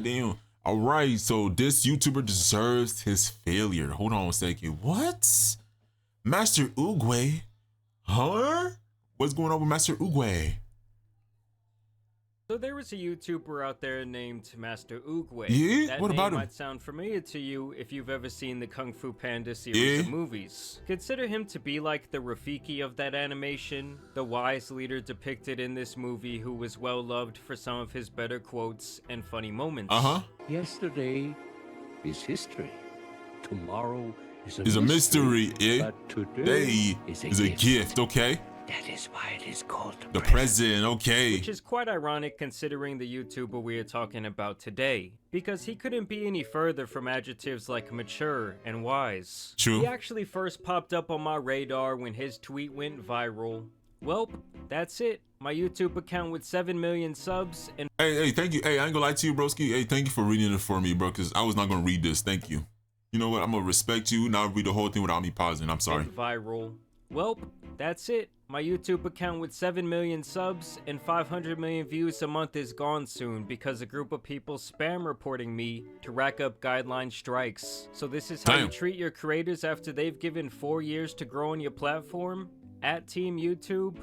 Damn. All right, so this YouTuber deserves his failure. Hold on a second. What? Master Oogway? Huh? What's going on with Master Oogway? So there was a YouTuber out there named Master Oogway. Yeah? That What about name him? might sound familiar to you if you've ever seen the Kung Fu Panda series of movies. Consider him to be like the Rafiki of that animation, the wise leader depicted in this movie who was well loved for some of his better quotes and funny moments. Yesterday is history. Tomorrow is a mystery. Yeah? But today is a gift, okay? That is why it is called The present, okay. Which is quite ironic considering the YouTuber we are talking about today, because he couldn't be any further from adjectives like mature and wise. True. He actually first popped up on my radar when his tweet went viral. Welp, that's it. My YouTube account with 7 million subs and— Hey, thank you. Hey, I ain't gonna lie to you, broski. Hey, thank you for reading it for me, bro, because I was not gonna read this. Thank you. You know what? I'm gonna respect you, not read the whole thing without me pausing. I'm sorry. Viral. Welp, that's it. My YouTube account with 7 million subs and 500 million views a month is gone soon because a group of people spam reporting me to rack up guideline strikes. So this is how you treat your creators after they've given 4 years to grow on your platform? At Team YouTube?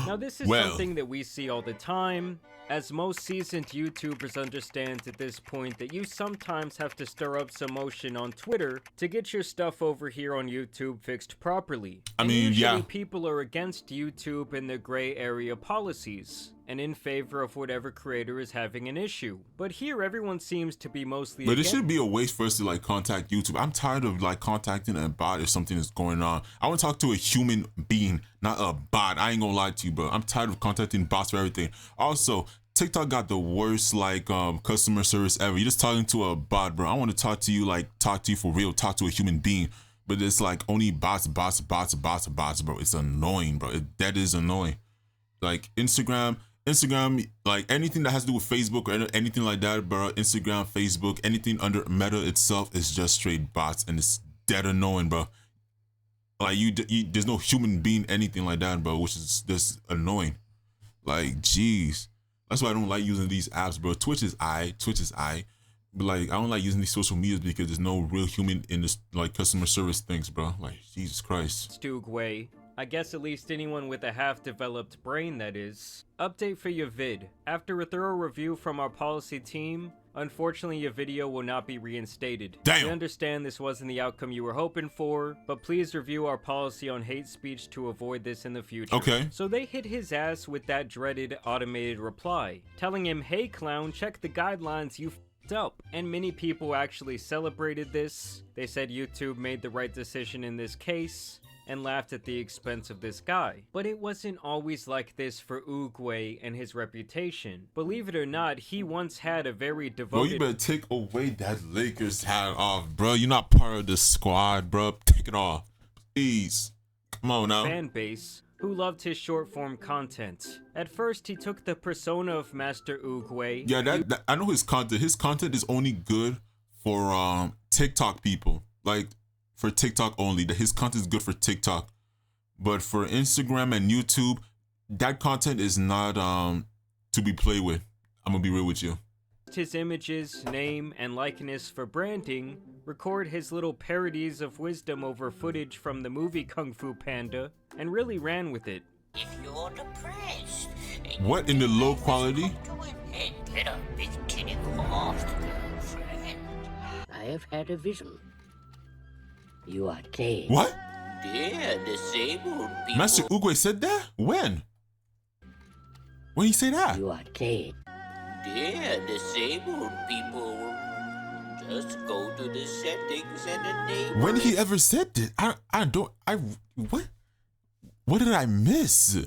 Now this is something that we see all the time, as most seasoned YouTubers understand at this point that you sometimes have to stir up some motion on Twitter to get your stuff over here on YouTube fixed properly. Usually people are against YouTube and their gray area policies, and in favor of whatever creator is having an issue. But here everyone seems to be mostly But it should be a waste for us to like contact YouTube. I'm tired of like contacting a bot if something is going on. I want to talk to a human being, not a bot. I ain't gonna lie to you, bro. I'm tired of contacting bots for everything. Also, TikTok got the worst like customer service ever. You're just talking to a bot, bro. I want to talk to you for real, talk to a human being. But it's like only bots, bro. It's annoying, bro. That is annoying. Like Instagram, like anything that has to do with Facebook or anything like that, bro. Instagram, Facebook, anything under Meta itself is just straight bots, and it's dead annoying, bro. Like there's no human being, anything like that, bro, which is just annoying. Like, jeez. That's why I don't like using these apps, bro. Twitch is I, but like I don't like using these social medias because there's no real human in this like customer service things, bro. Like, Jesus Christ. Stugway. I guess at least anyone with a half-developed brain, that is. Update for your vid. After a thorough review from our policy team, unfortunately your video will not be reinstated. Damn. We understand this wasn't the outcome you were hoping for, but please review our policy on hate speech to avoid this in the future. Okay. So they hit his ass with that dreaded automated reply, telling him, hey clown, check the guidelines, you f***ed up. And many people actually celebrated this. They said YouTube made the right decision in this case, and laughed at the expense of this guy. But it wasn't always like this for Oogway and his reputation. Believe it or not, he once had a very devoted— Bro, you better take away that Lakers hat off, bro. You're not part of the squad, bro. Take it off. Please. Come on now. Fan base who loved his short-form content. At first, he took the persona of Master Oogway. Yeah, that I know his content. His content is only good for TikTok people. Like, for TikTok only. His content is good for TikTok, but for Instagram and YouTube, that content is not to be played with. I'm gonna be real with you. His images, name, and likeness for branding, record his little parodies of wisdom over footage from the movie Kung Fu Panda, and really ran with it. If you're depressed, what in the low quality? Get up, it's getting off, girlfriend. I have had a vision. You are dead. What? Yeah, disabled people. Master Oogway said that? When? When he say that? You are dead. Yeah, disabled people. Just go to the settings and enable. When he ever said this? What did I miss?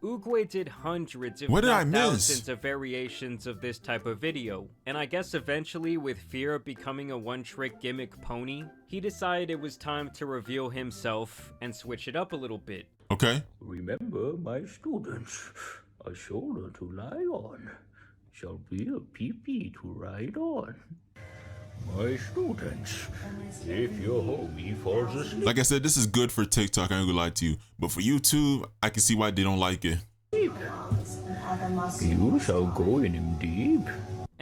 Oogway did hundreds, if What did I not miss? thousands of variations of this type of video, and I guess eventually, with fear of becoming a one-trick gimmick pony, he decided it was time to reveal himself and switch it up a little bit. Okay. Remember, my students, a shoulder to lie on shall be a pee-pee to ride on. My students, if your homie falls asleep, Like I said, this is good for TikTok, I ain't gonna lie to you. But for YouTube, I can see why they don't like it. you shall go in him deep.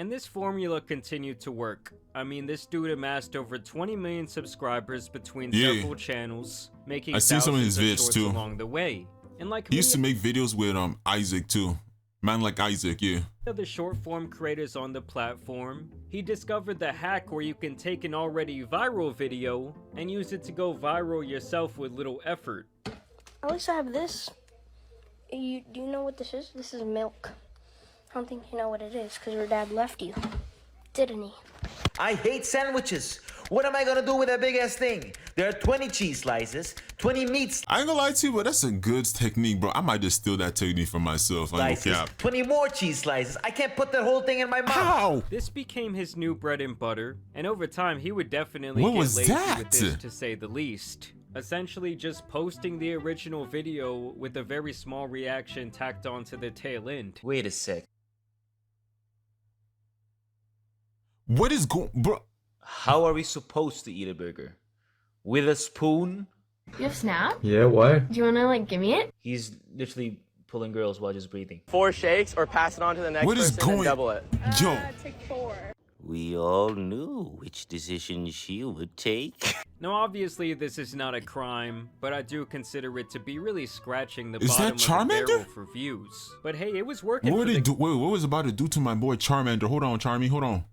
And this formula continued to work. I mean, this dude amassed over 20 million subscribers between several channels, making seen some of his thousands of vids shorts too. along the way. And like He used to make videos with Isaac too. Man like Isaac, yeah. Other short form creators on the platform, he discovered the hack where you can take an already viral video and use it to go viral yourself with little effort. At least I have this. Do you know what this is? This is milk. I don't think you know what it is because your dad left you, didn't he? I hate sandwiches. What am I gonna do with that big ass thing? There are 20 cheese slices, 20 meat I ain't gonna lie to you, but that's a good technique, bro. I might just steal that technique for myself. I slices, don't care. 20 more cheese slices. I can't put that whole thing in my mouth. How? This became his new bread and butter, and over time he would definitely What get was lazy that? with this, to say the least. Essentially just posting the original video with a very small reaction tacked onto the tail end. Wait a sec. What is going, bro? How are we supposed to eat a burger? With a spoon? You have Snap? Yeah, why? Do you wanna like give me it? He's literally pulling girls while just breathing. 4 shakes or pass it on to the next What is person and going- double it. Yo, We all knew which decision she would take. Now obviously this is not a crime, but I do consider it to be really scratching the Is bottom that of the Charmander? barrel for views. But hey, it was working what for did the he do? Wait, what was about to do to my boy Charmander? Hold on, Charmy, hold on.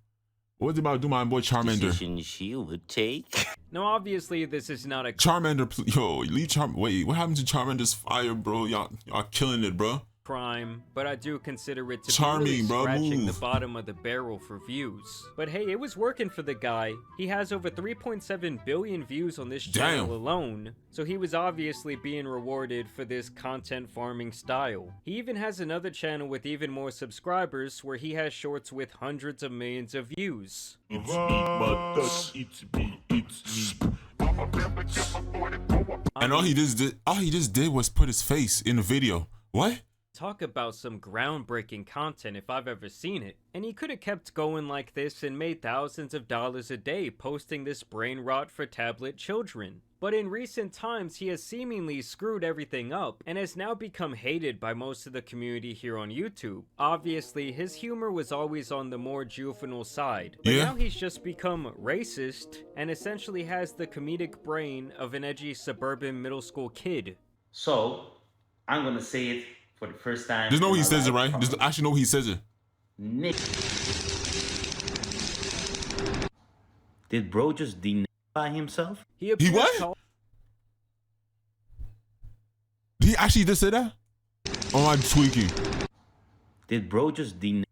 What was about to do to my boy Charmander? Decision she would take. Now obviously this is not a Charmander, yo, leave Wait, what happened to Charmander's fire, bro? Y'all killing it, bro. crime, but I do consider it to Charming, be really bro, scratching the move. bottom of the barrel for views. But hey, it was working for the guy. He has over 3.7 billion views on this channel Damn. alone, so he was obviously being rewarded for this content farming style. He even has another channel with even more subscribers where he has shorts with hundreds of millions of views. And all he just did was put his face in the video. What? Talk about some groundbreaking content if I've ever seen it. And he could have kept going like this and made thousands of dollars a day posting this brain rot for tablet children. But in recent times, he has seemingly screwed everything up and has now become hated by most of the community here on YouTube. Obviously, his humor was always on the more juvenile side, but Yeah. now he's just become racist and essentially has the comedic brain of an edgy suburban middle school kid. So, I'm gonna say it for the first time. There's no in way he my says it, life. right? There's actually no way he says it. Nick. Did bro just deny himself? He appears what? to Did he actually just say that? Or am I tweaking? Did bro just deny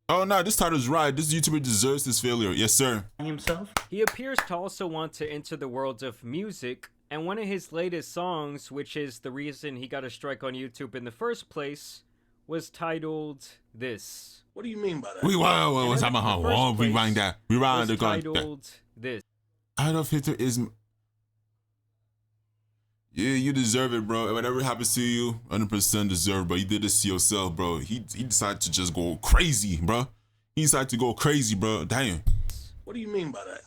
Oh no, this title's right. This YouTuber deserves this failure. Yes, sir. himself? He appears to also want to enter the world of music, and one of his latest songs, which is the reason he got a strike on YouTube in the first place, was titled This. What do you mean by that? Wait, what's And happening? in the first Oh, rewind that. Rewind Was the gun. titled This. Adolf Hitler is. Yeah, you deserve it, bro. Whatever happens to you, 100% deserve, bro. You did this to yourself, bro. He decided to just go crazy, bro. He decided to go crazy, bro. Damn. What do you mean by that?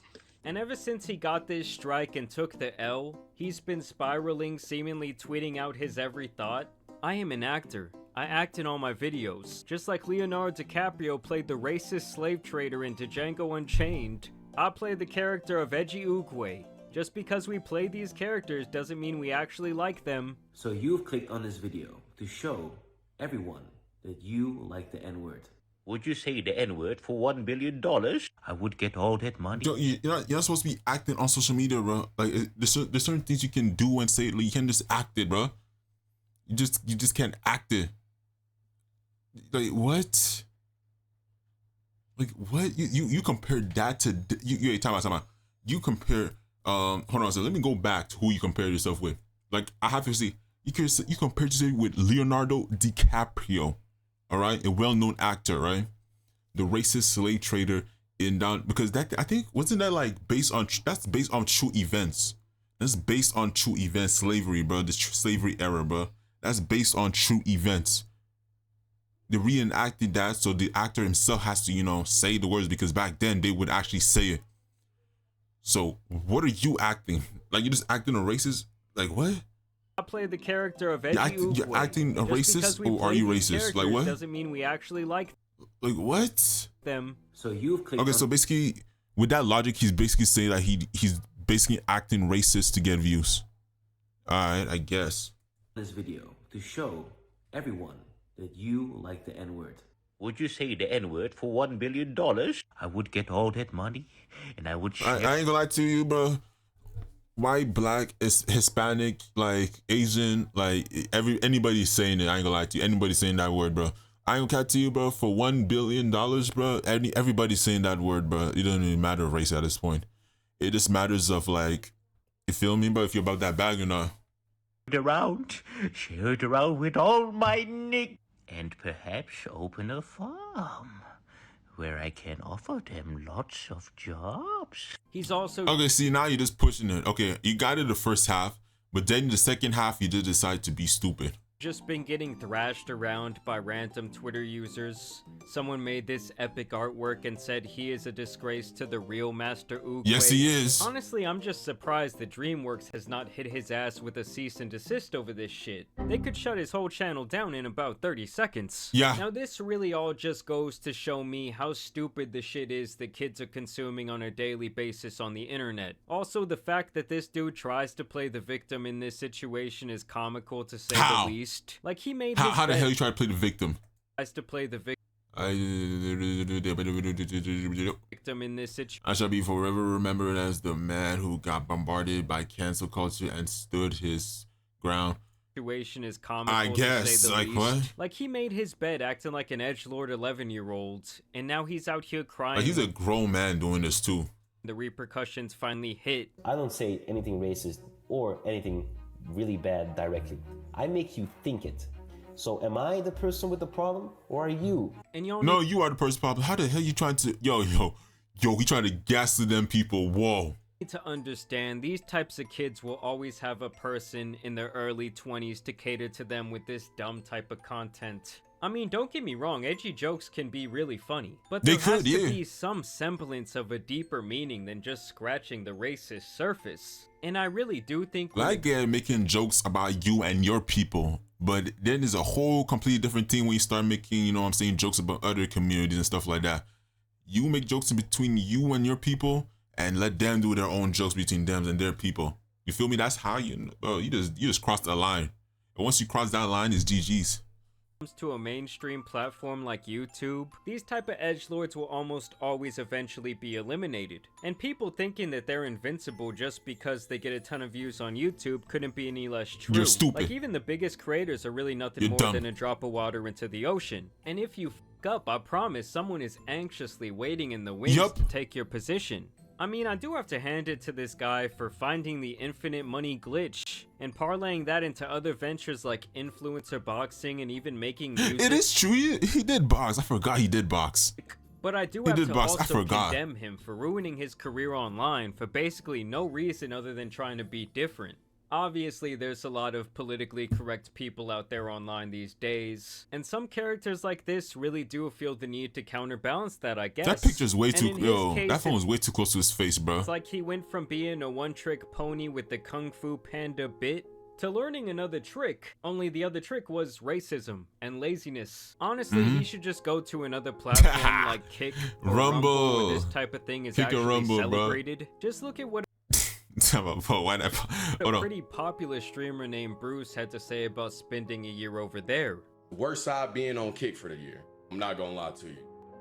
And ever since he got this strike and took the L, he's been spiraling, seemingly tweeting out his every thought. I am an actor. I act in all my videos. Just like Leonardo DiCaprio played the racist slave trader in Django Unchained, I play the character of Edgy Oogway. Just because we play these characters doesn't mean we actually like them. So you've clicked on this video to show everyone that you like the N-word. Would you say the N-word for $1 billion? I would get all that money. You're not supposed to be acting on social media, bro. Like, there's certain things you can do and say. Like, you can't just act it, bro. You just can't act it. Like, what? Like, what? You compare that to you time out. You compare. Hold on. So let me go back to who you compare yourself with. Like, I have to say, you compare yourself with Leonardo DiCaprio. All right, a well-known actor, right? The racist slave trader in down, because that, I think, wasn't that like based on, that's based on true events. That's based on true events, slavery, bro. The slavery era, bro. That's based on true events. They reenacted that, so the actor himself has to, say the words, because back then they would actually say it. So what are you acting? Like, you just acting a racist? Like, what? I play the character of Edgy Oogway. You're acting a Just because racist, we or are play you these racist? Like, characters what? Doesn't mean we actually like. Like what? them. So you've clicked Okay, on so basically, with that logic, he's basically saying that he's basically acting racist to get views. All right, I guess. this video to show everyone that you like the N-word. Would you say the N-word for $1 billion? I would get all that money and I would share. I ain't gonna lie to you, bro. White, black, Hispanic, like Asian, like anybody saying it. I ain't gonna lie to you. Anybody saying that word, bro. I ain't gonna cut to you, bro. For $1 billion, bro. Everybody's saying that word, bro. It doesn't even matter race at this point. It just matters of like, you feel me, bro? If you're about that bag or not. Share it around with all my nick, and perhaps open a farm where I can offer them lots of jobs. He's also Okay, see, now you're just pushing it. Okay, you got it the first half, but then the second half, you just decide to be stupid. just been getting thrashed around by random Twitter users. Someone made this epic artwork and said he is a disgrace to the real Master Oogway. Yes, he is. Honestly, I'm just surprised that DreamWorks has not hit his ass with a cease and desist over this shit. They could shut his whole channel down in about 30 seconds. Yeah. Now this really all just goes to show me how stupid the shit is that kids are consuming on a daily basis on the internet. Also, the fact that this dude tries to play the victim in this situation is comical to say the least. Like he made how the hell you try to play the victim? Tries to play the victim in this situation. I shall be forever remembered as the man who got bombarded by cancel culture and stood his ground. Situation is comical, I guess, to say the like least. what? Like he made his bed acting like an edgelord 11-year-old, and now he's out here crying. Like he's a grown man doing this too. The repercussions finally hit. I don't say anything racist or anything really bad directly. I make you think it. So am I the person with the problem, or are you? And y'all No, you are the person problem. How the hell you trying to yo, he trying to gaslight them people. Whoa. need to understand these types of kids will always have a person in their early 20s to cater to them with this dumb type of content. I mean, don't get me wrong, edgy jokes can be really funny, but there has to be some semblance of a deeper meaning than just scratching the racist surface. And I really do think I get making jokes about you and your people, but then there's a whole completely different thing when you start making, you know what I'm saying, jokes about other communities and stuff like that. You make jokes in between you and your people and let them do their own jokes between them and their people. You feel me? That's how you just crossed the line. And once you cross that line, it's GG's. Comes to a mainstream platform like YouTube, these type of edgelords will almost always eventually be eliminated. And people thinking that they're invincible just because they get a ton of views on YouTube couldn't be any less true. You're stupid. Like even the biggest creators are really nothing more than a drop of water into the ocean. And if you f up, I promise someone is anxiously waiting in the wings to take your position. I mean, I do have to hand it to this guy for finding the infinite money glitch and parlaying that into other ventures like influencer boxing and even making music. It is true. He did box. I forgot he did box. But I do have to also condemn him for ruining his career online for basically no reason other than trying to be different. Obviously, there's a lot of politically correct people out there online these days, and some characters like this really do feel the need to counterbalance that, I guess. That picture's way too, that phone was way too close to his face, bro. It's like he went from being a one-trick pony with the Kung Fu Panda bit to learning another trick, only the other trick was racism and laziness. Honestly, he should just go to another platform like Kick or Rumble where this type of thing is actually celebrated. Bro. Just look at what a pretty popular streamer named Bruce had to say about spending a year over there. Worst side being on Kick for the year. I'm not gonna lie to you.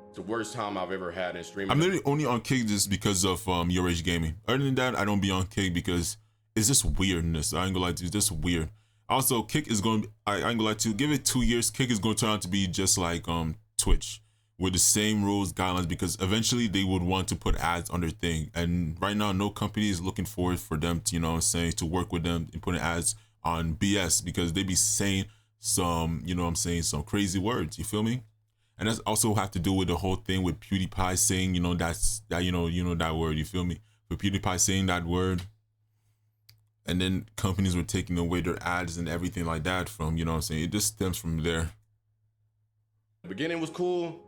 It's the worst time I've ever had in streaming. I'm literally only on Kick just because of Your Age Gaming. Other than that, I don't be on Kick because it's just weirdness. I ain't gonna lie to you, it's just weird. Also, Kick is going to, I ain't gonna lie to you, give it 2 years, Kick is going to turn out to be just like Twitch, with the same rules, guidelines, because eventually they would want to put ads on their thing. And right now, no company is looking forward for them to, you know what I'm saying, to work with them and putting ads on BS, because they be saying some, you know what I'm saying, some crazy words, you feel me? And that's also have to do with the whole thing with PewDiePie saying, you know, you know that word, you feel me? With PewDiePie saying that word, and then companies were taking away their ads and everything like that from, you know what I'm saying, it just stems from there. The beginning was cool,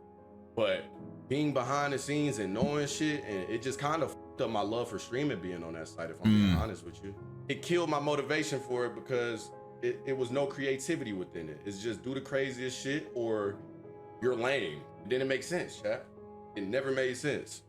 but being behind the scenes and knowing shit, and it just kind of fucked up my love for streaming being on that site, if I'm being honest with you. It killed my motivation for it because it was no creativity within it. It's just do the craziest shit or you're lame. It didn't make sense, chat. It never made sense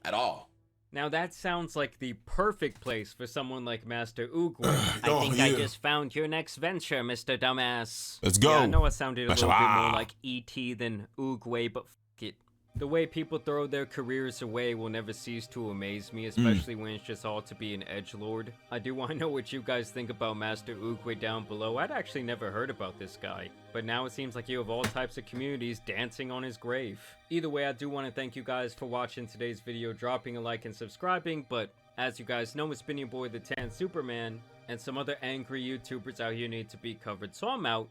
at all. Now that sounds like the perfect place for someone like Master Oogway. Oh, I think yeah. I just found your next venture, Mr. Dumbass. Let's go. Yeah, I know it sounded a little bit Ah. more like E.T. than Oogway, but f it. The way people throw their careers away will never cease to amaze me, especially when it's just all to be an edgelord. I do want to know what you guys think about Master Oogway down below. I'd actually never heard about this guy, but now it seems like you have all types of communities dancing on his grave. Either way, I do want to thank you guys for watching today's video, dropping a like and subscribing, but as you guys know, it's been your boy the Tan Superman, and some other angry YouTubers out here need to be covered, so I'm out.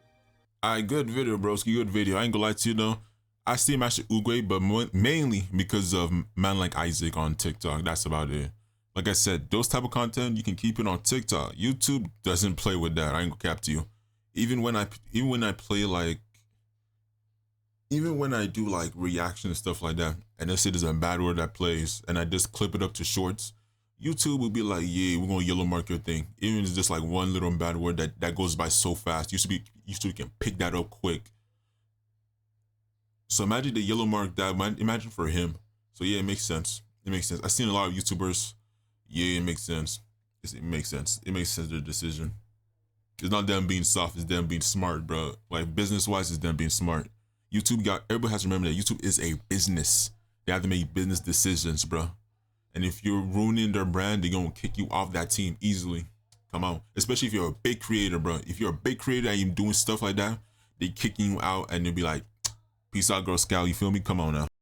Alright, good video, broski. Good video. I ain't gonna lie to you though. I see Master Oogway, but mainly because of man like Isaac on TikTok. That's about it. Like I said, those type of content you can keep it on TikTok. YouTube doesn't play with that. I ain't gonna cap to you. Even when I do like reaction and stuff like that, and let's say there's a bad word that plays, and I just clip it up to shorts, YouTube will be like, yeah, we're gonna yellow mark your thing. Even if it's just like one little bad word that goes by so fast. Used to can pick that up quick. So imagine the yellow mark that, imagine for him. So yeah, it makes sense. It makes sense. I've seen a lot of YouTubers. Yeah, it makes sense. It makes sense. It makes sense, their decision. It's not them being soft, it's them being smart, bro. Like business-wise, it's them being smart. Everybody has to remember that YouTube is a business. They have to make business decisions, bro. And if you're ruining their brand, they're gonna kick you off that team easily. Come on. Especially if you're a big creator, bro. If you're a big creator and you're doing stuff like that, they kicking you out and they'll be like, peace out, Girl Scout. You feel me? Come on now.